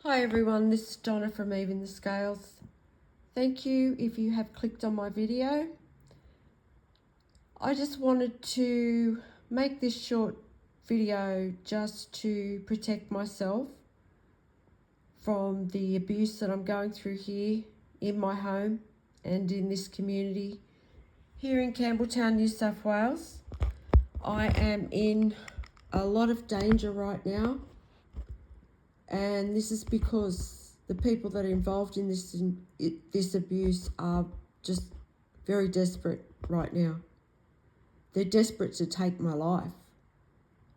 Hi everyone, this is Donna from Even the Scales. Thank you if you have clicked on my video. I just wanted to make this short video just to protect myself from the abuse that I'm going through here in my home and in this community here in Campbelltown, New South Wales. I am in a lot of danger right now, and this is because the people that are involved in this abuse are just very desperate right now. They're desperate to take my life.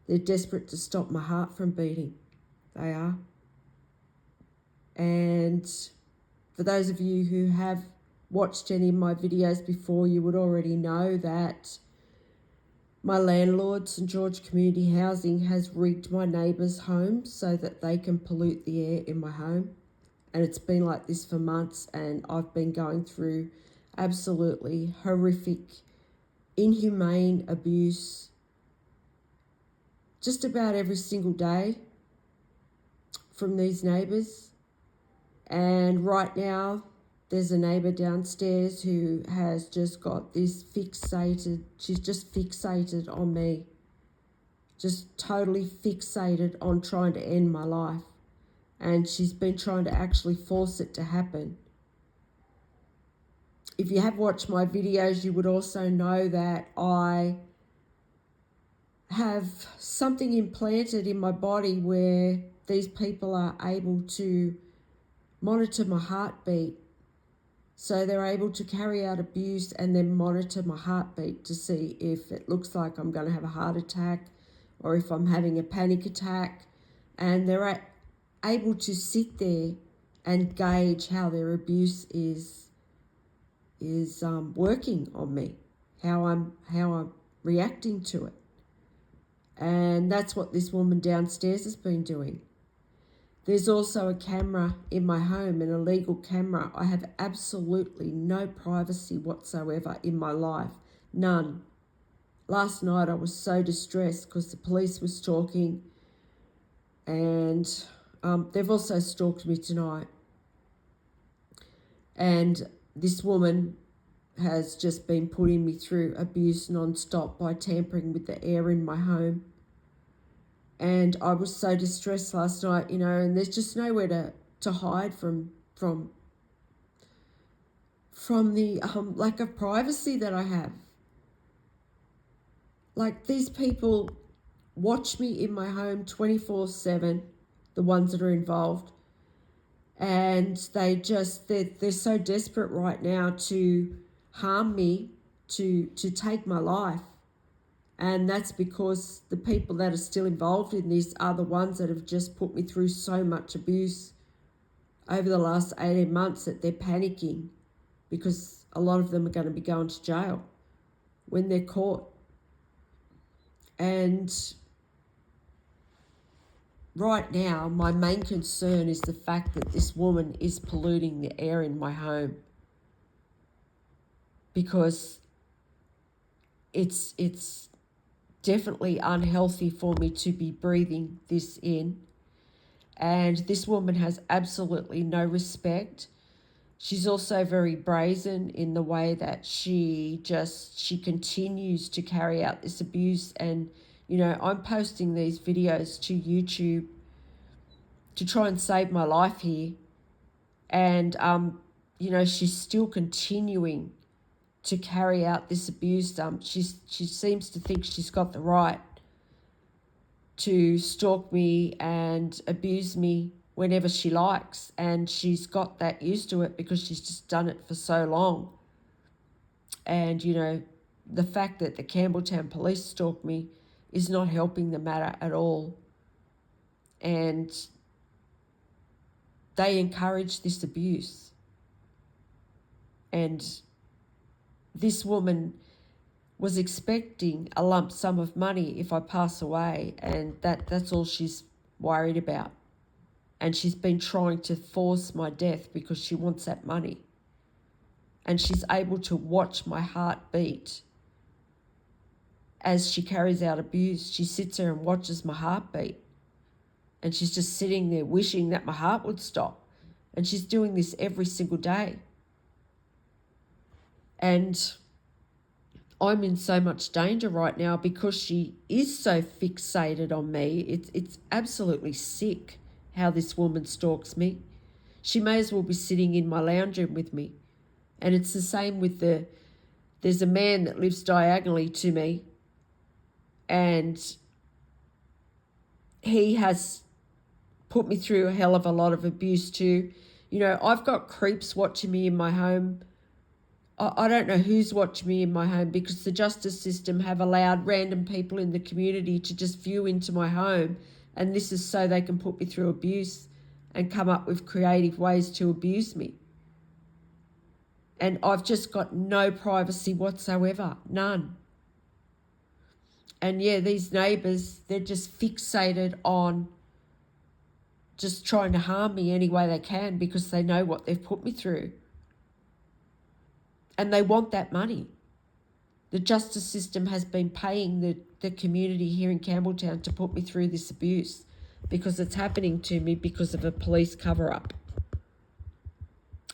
They're desperate to stop my heart from beating. They are. And for those of you who have watched any of my videos before, you would already know that my landlord, St George Community Housing, has rigged my neighbours' homes so that they can pollute the air in my home. And it's been like this for months, and I've been going through absolutely horrific, inhumane abuse just about every single day from these neighbours. And right now, there's a neighbour downstairs who has just got this fixated, she's just fixated on me, just totally fixated on trying to end my life. And she's been trying to actually force it to happen. If you have watched my videos, you would also know that I have something implanted in my body where these people are able to monitor my heartbeat. So they're able to carry out abuse and then monitor my heartbeat to see if it looks like I'm going to have a heart attack or if I'm having a panic attack. And they're able to sit there and gauge how their abuse is working on me, how I'm reacting to it. And that's what this woman downstairs has been doing. There's also a camera in my home, an illegal camera. I have absolutely no privacy whatsoever in my life, none. Last night I was so distressed because the police were stalking, and they've also stalked me tonight. And this woman has just been putting me through abuse non-stop by tampering with the air in my home. And I was so distressed last night, and there's just nowhere to hide from the lack of privacy that I have. Like, these people watch me in my home 24/7, the ones that are involved, and they're so desperate right now to harm me, to take my life. And that's because the people that are still involved in this are the ones that have just put me through so much abuse over the last 18 months that they're panicking, because a lot of them are going to be going to jail when they're caught. And right now, my main concern is the fact that this woman is polluting the air in my home, because it's definitely unhealthy for me to be breathing this in. And this woman has absolutely no respect. She's also very brazen in the way that she continues to carry out this abuse. And, I'm posting these videos to YouTube to try and save my life here. And, she's still continuing to carry out this abuse. She seems to think she's got the right to stalk me and abuse me whenever she likes, and she's got that used to it because she's just done it for so long. And the fact that the Campbelltown police stalk me is not helping the matter at all, and they encourage this abuse. And this woman was expecting a lump sum of money if I pass away, and that's all she's worried about. And she's been trying to force my death because she wants that money. And she's able to watch my heart beat as she carries out abuse. She sits there and watches my heartbeat. And she's just sitting there wishing that my heart would stop. And she's doing this every single day. And I'm in so much danger right now because she is so fixated on me. It's absolutely sick how this woman stalks me. She may as well be sitting in my lounge room with me. And it's the same with there's a man that lives diagonally to me, and he has put me through a hell of a lot of abuse too. You know, I've got creeps watching me in my home. I don't know who's watching me in my home because the justice system have allowed random people in the community to just view into my home, and this is so they can put me through abuse and come up with creative ways to abuse me. And I've just got no privacy whatsoever, none. And yeah, these neighbours, they're just fixated on just trying to harm me any way they can because they know what they've put me through. And they want that money. The justice system has been paying the community here in Campbelltown to put me through this abuse because it's happening to me because of a police cover-up.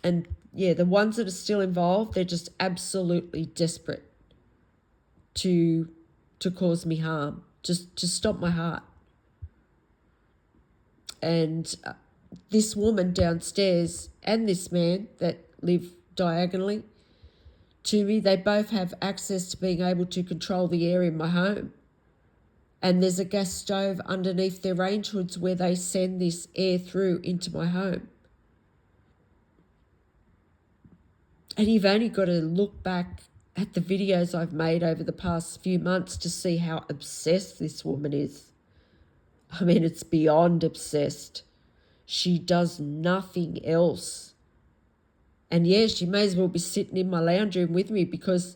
And yeah, the ones that are still involved, they're just absolutely desperate to cause me harm, just to stop my heart. And this woman downstairs and this man that live diagonally to me, they both have access to being able to control the air in my home. And there's a gas stove underneath their range hoods where they send this air through into my home. And you've only got to look back at the videos I've made over the past few months to see how obsessed this woman is. I mean, it's beyond obsessed. She does nothing else. And yeah, she may as well be sitting in my lounge room with me because,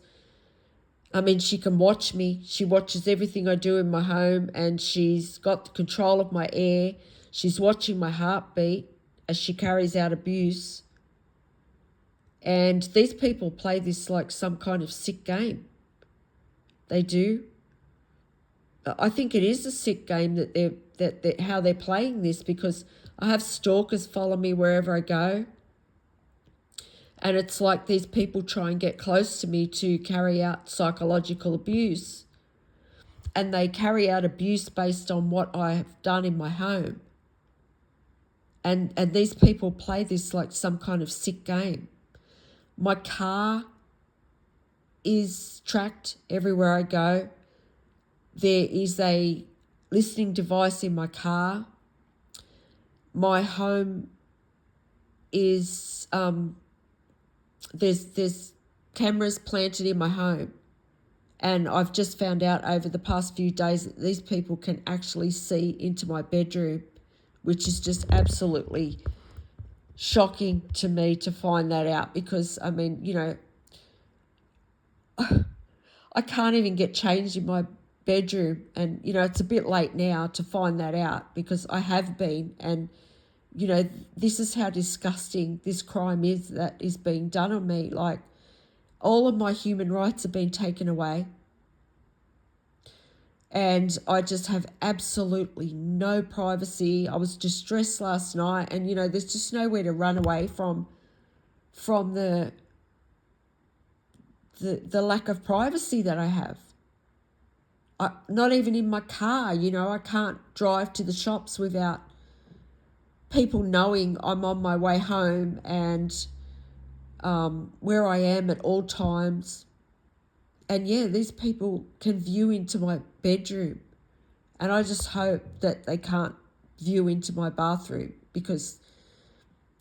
I mean, she can watch me. She watches everything I do in my home, and she's got the control of my air. She's watching my heartbeat as she carries out abuse. And these people play this like some kind of sick game. They do. I think it is a sick game that how they're playing this, because I have stalkers follow me wherever I go. And it's like these people try and get close to me to carry out psychological abuse. And they carry out abuse based on what I have done in my home. And these people play this like some kind of sick game. My car is tracked everywhere I go. There is a listening device in my car. My home is there's cameras planted in my home, and I've just found out over the past few days that these people can actually see into my bedroom, which is just absolutely shocking to me to find that out, because I mean, you know, I can't even get changed in my bedroom, and you know, it's a bit late now to find that out because I have been, and you know, this is how disgusting this crime is that is being done on me. Like, all of my human rights have been taken away. And I just have absolutely no privacy. I was distressed last night, and, you know, there's just nowhere to run away from the lack of privacy that I have. Not even in my car, you know, I can't drive to the shops without people knowing I'm on my way home and where I am at all times. And yeah, these people can view into my bedroom, and I just hope that they can't view into my bathroom, because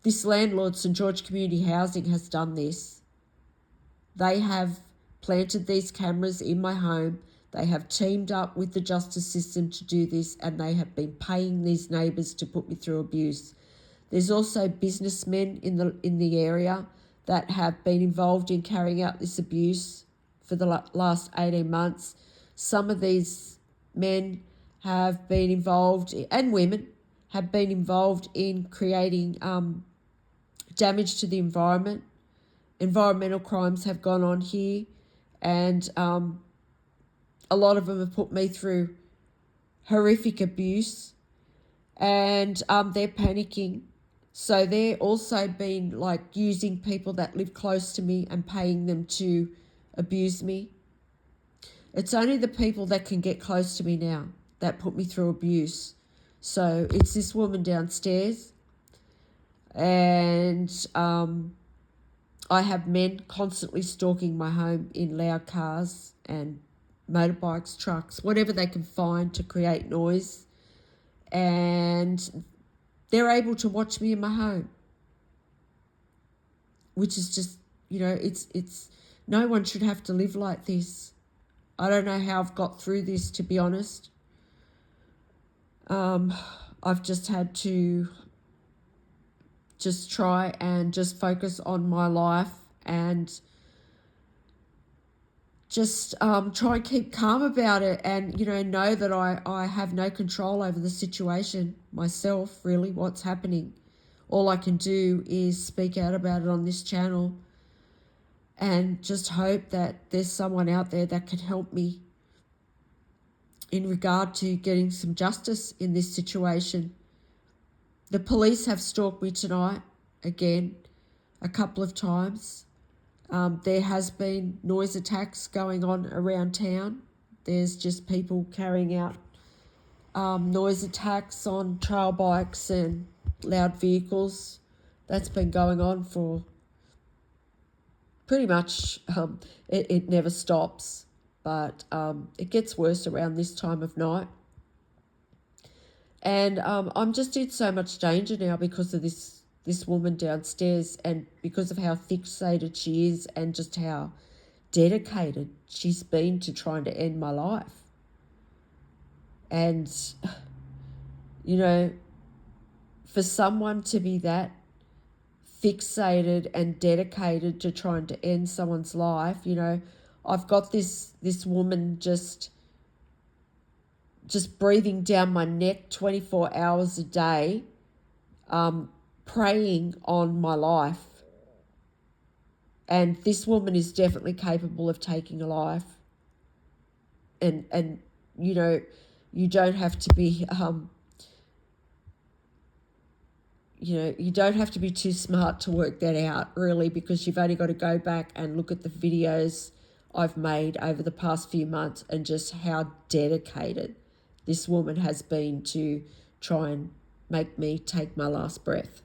this landlord, St George Community Housing, has done this. They have planted these cameras in my home. They have teamed up with the justice system to do this, and they have been paying these neighbours to put me through abuse. There's also businessmen in the area that have been involved in carrying out this abuse for the last 18 months. Some of these men have been involved, and women have been involved in creating damage to the environment. Environmental crimes have gone on here, and a lot of them have put me through horrific abuse. and they're panicking. So they're also been like using people that live close to me and paying them to abuse me. It's only the people that can get close to me now that put me through abuse. So it's this woman downstairs, and I have men constantly stalking my home in loud cars and motorbikes, trucks, whatever they can find to create noise. And they're able to watch me in my home, which is just, it's no one should have to live like this. I don't know how I've got through this, to be honest. I've just had to just try and just focus on my life and just try and keep calm about it, and know that I have no control over the situation myself, really, what's happening. All I can do is speak out about it on this channel and just hope that there's someone out there that can help me in regard to getting some justice in this situation. The police have stalked me tonight again a couple of times. There has been noise attacks going on around town. There's just people carrying out noise attacks on trail bikes and loud vehicles. That's been going on for pretty much, it never stops, but it gets worse around this time of night. And I'm just in so much danger now because of this woman downstairs, and because of how fixated she is and just how dedicated she's been to trying to end my life. And, for someone to be that fixated and dedicated to trying to end someone's life, I've got this woman just breathing down my neck 24 hours a day, preying on my life. And this woman is definitely capable of taking a life. And you don't have to be, you don't have to be too smart to work that out, really, because you've only got to go back and look at the videos I've made over the past few months and just how dedicated this woman has been to try and make me take my last breath.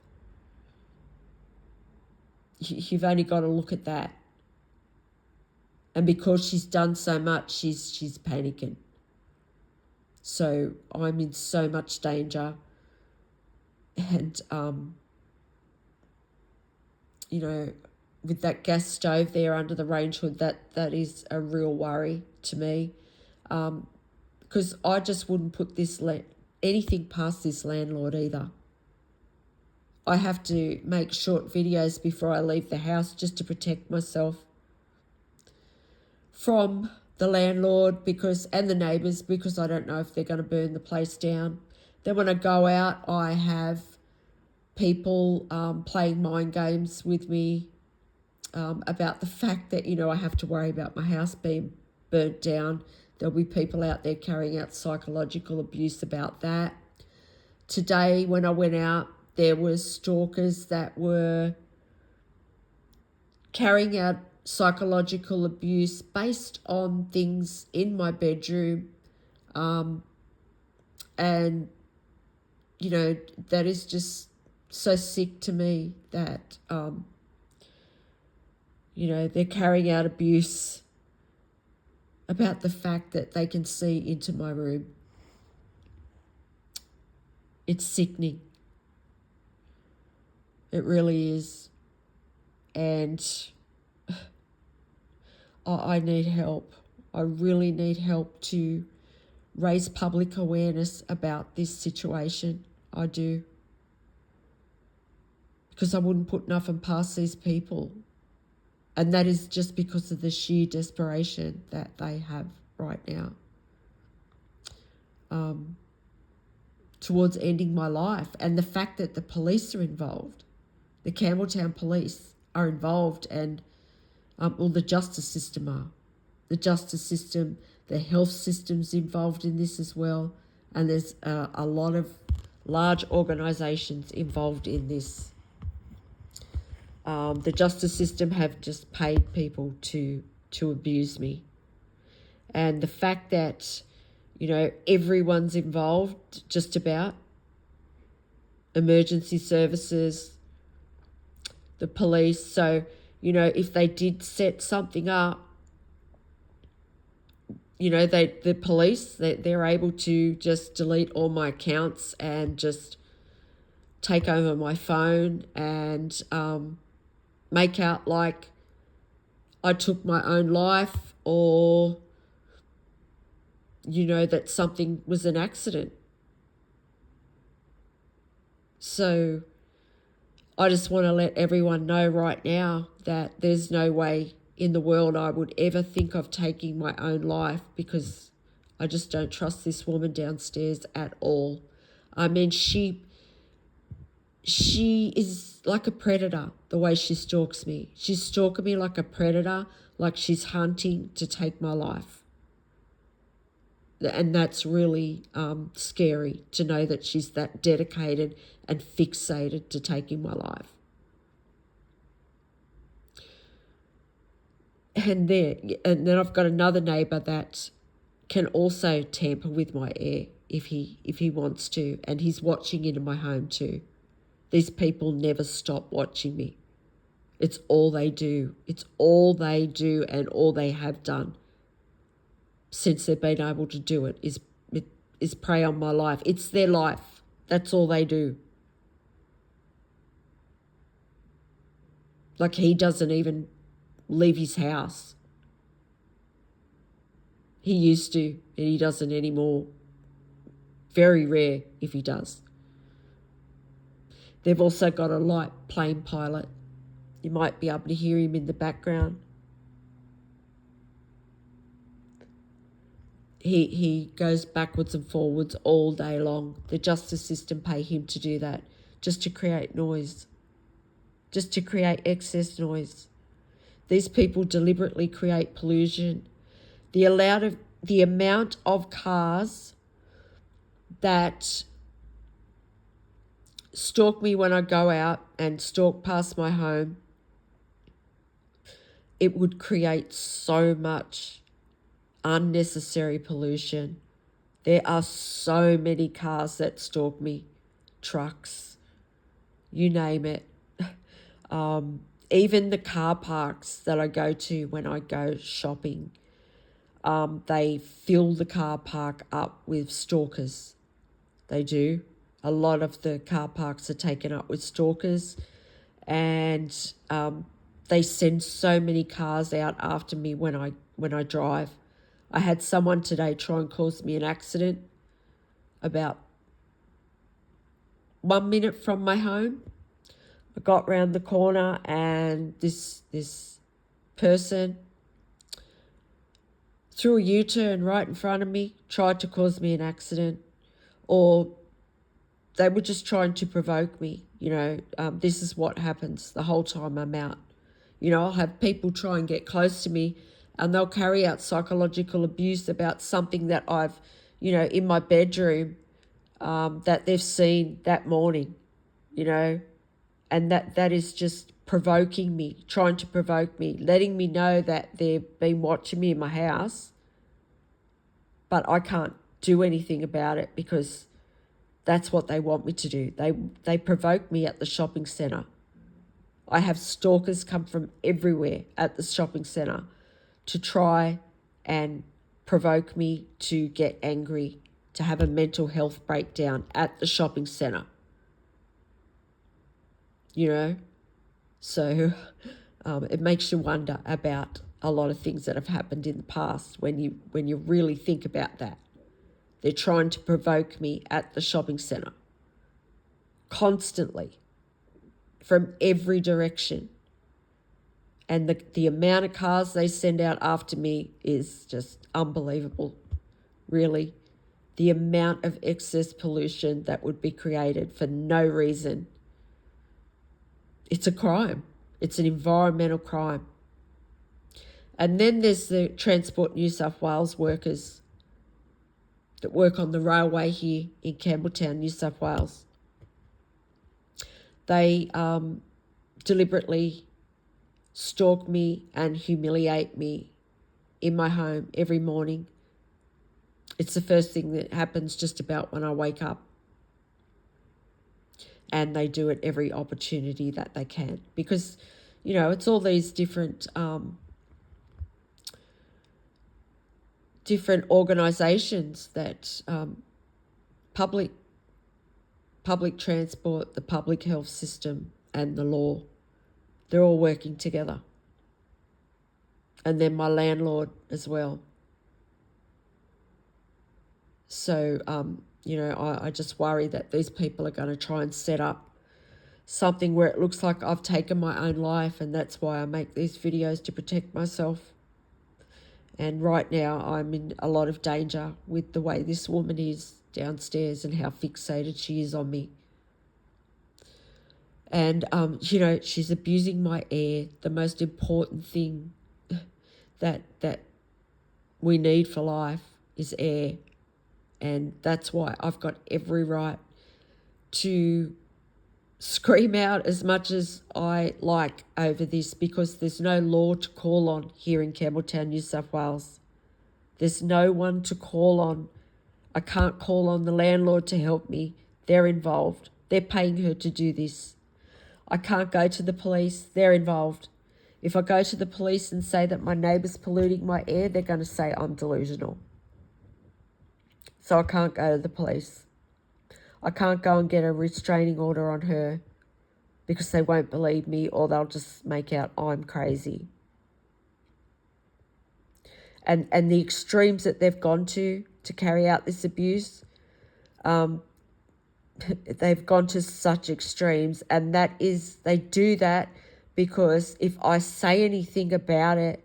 You've only got to look at that. And because she's done so much, she's panicking. So I'm in so much danger. And, with that gas stove there under the range hood, that is a real worry to me. Because I just wouldn't put anything past this landlord either. I have to make short videos before I leave the house just to protect myself from the landlord and the neighbours, because I don't know if they're going to burn the place down. Then when I go out, I have people playing mind games with me about the fact that, I have to worry about my house being burnt down. There'll be people out there carrying out psychological abuse about that. Today, when I went out, there were stalkers that were carrying out psychological abuse based on things in my bedroom. And, that is just so sick to me that, they're carrying out abuse about the fact that they can see into my room. It's sickening. It really is. And I need help. I really need help to raise public awareness about this situation. I do. Because I wouldn't put nothing past these people. And that is just because of the sheer desperation that they have right now towards ending my life. And the fact that the police are involved, the Campbelltown police are involved, and the justice system are. The justice system, the health system's involved in this as well. And there's a lot of large organisations involved in this. The justice system have just paid people to abuse me. And the fact that, everyone's involved, just about, emergency services, the police. So, if they did set something up, the police, they're able to just delete all my accounts and just take over my phone and make out like I took my own life, or, that something was an accident. So I just want to let everyone know right now that there's no way in the world I would ever think of taking my own life, because I just don't trust this woman downstairs at all. I mean, she is like a predator, the way she stalks me. She's stalking me like a predator, like she's hunting to take my life. And that's really scary to know that she's that dedicated and fixated to taking my life. And then I've got another neighbour that can also tamper with my air if he wants to, and he's watching into my home too. These people never stop watching me. It's all they do. It's all they do and all they have done since they've been able to do it is prey on my life. It's their life. That's all they do. Like, he doesn't even leave his house. He used to, and he doesn't anymore. Very rare if he does. They've also got a light plane pilot. You might be able to hear him in the background. He goes backwards and forwards all day long. The justice system pay him to do that, just to create noise, just to create excess noise. These people deliberately create pollution. The amount of cars that stalk me when I go out and stalk past my home, it would create so much unnecessary pollution. There are so many cars that stalk me, trucks, you name it. Even the car parks that I go to when I go shopping, they fill the car park up with stalkers. They do. A lot of the car parks are taken up with stalkers, and they send so many cars out after me when I drive. I had someone today try and cause me an accident about 1 minute from my home. I got round the corner and this person threw a U-turn right in front of me, tried to cause me an accident, or they were just trying to provoke me. This is what happens the whole time I'm out. I'll have people try and get close to me, and they'll carry out psychological abuse about something that I've, in my bedroom, that they've seen that morning, and that is just provoking me, trying to provoke me, letting me know that they've been watching me in my house, but I can't do anything about it because that's what they want me to do. They provoke me at the shopping centre. I have stalkers come from everywhere at the shopping centre to try and provoke me to get angry, to have a mental health breakdown at the shopping centre. So it makes you wonder about a lot of things that have happened in the past when you really think about that. They're trying to provoke me at the shopping centre constantly from every direction. And the amount of cars they send out after me is just unbelievable, really. The amount of excess pollution that would be created for no reason. It's a crime. It's an environmental crime. And then there's the Transport New South Wales workers, that work on the railway here in Campbelltown, New South Wales. They deliberately stalk me and humiliate me in my home every morning. It's the first thing that happens just about when I wake up. And they do it every opportunity that they can. Because, you know, it's all these different different organisations that public transport, the public health system and the law, they're all working together. And then my landlord as well. So, you know, I just worry that these people are going to try and set up something where it looks like I've taken my own life, and that's why I make these videos, to protect myself. And right now I'm in a lot of danger with the way this woman is downstairs and how fixated she is on me. And, you know, she's abusing my air, the most important thing that we need for life is air. And that's why I've got every right to scream out as much as I like over this, because there's no law to call on here in Campbelltown, New South Wales. There's no one to call on. I can't call on the landlord to help me. They're involved. They're paying her to do this. I can't go to the police. They're involved. If I go to the police and say that my neighbour's polluting my air, they're going to say I'm delusional. So I can't go to the police. I can't go and get a restraining order on her because they won't believe me, or they'll just make out I'm crazy. And the extremes that they've gone to carry out this abuse, they've gone to such extremes, and they do that because if I say anything about it,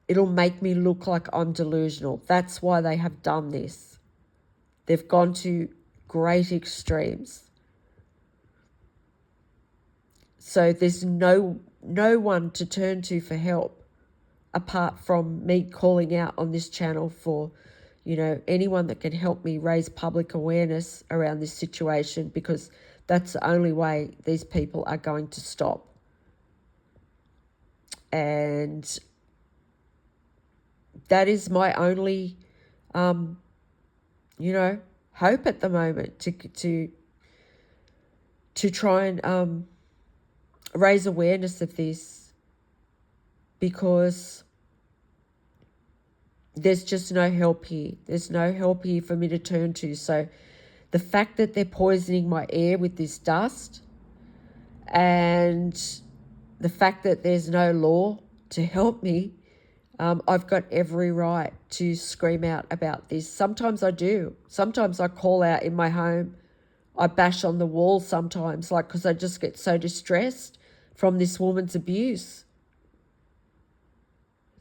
it'll make me look like I'm delusional. That's why they have done this. They've gone to great extremes. So there's no one to turn to for help apart from me calling out on this channel for, you know, anyone that can help me raise public awareness around this situation, because that's the only way these people are going to stop. And that is my only, you know, hope at the moment to try and raise awareness of this, because there's just no help here. There's no help here for me to turn to. So the fact that they're poisoning my air with this dust, and the fact that there's no law to help me, I've got every right to scream out about this. Sometimes I do. Sometimes I call out in my home. I bash on the wall sometimes, like, because I just get so distressed from this woman's abuse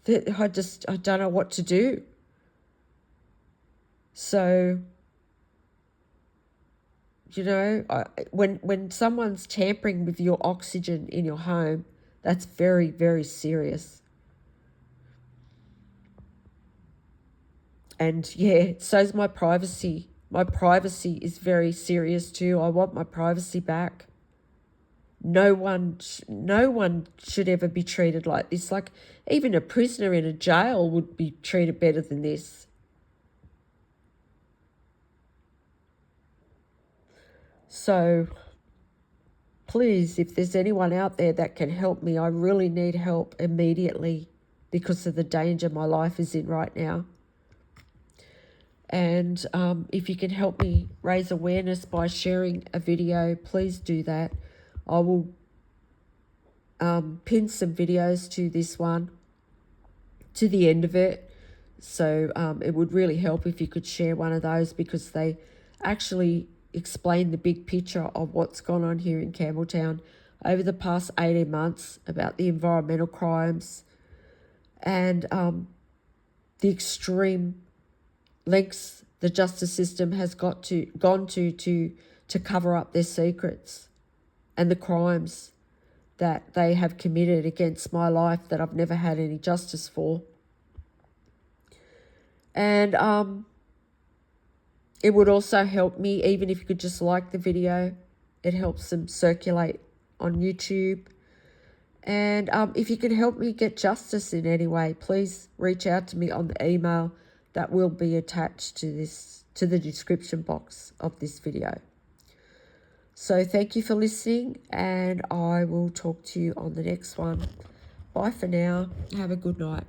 that I don't know what to do. So, you know, when someone's tampering with your oxygen in your home, that's very, very serious. And yeah, so's my privacy. My privacy is very serious too. I want my privacy back. No one should ever be treated like this. Like, even a prisoner in a jail would be treated better than this. So please, if there's anyone out there that can help me, I really need help immediately because of the danger my life is in right now. And if you can help me raise awareness by sharing a video, please do that. I will pin some videos to this one, to the end of it. So it would really help if you could share one of those, because they actually explain the big picture of what's gone on here in Campbelltown over the past 18 months about the environmental crimes and the extreme lengths the justice system has gone to cover up their secrets and the crimes that they have committed against my life that I've never had any justice for. And It would also help me, even if you could just like the video. It helps them circulate on YouTube. And if you can help me get justice in any way, please reach out to me on the email that will be attached to the description box of this video. So thank you for listening, and I will talk to you on the next one. Bye for now. Have a good night.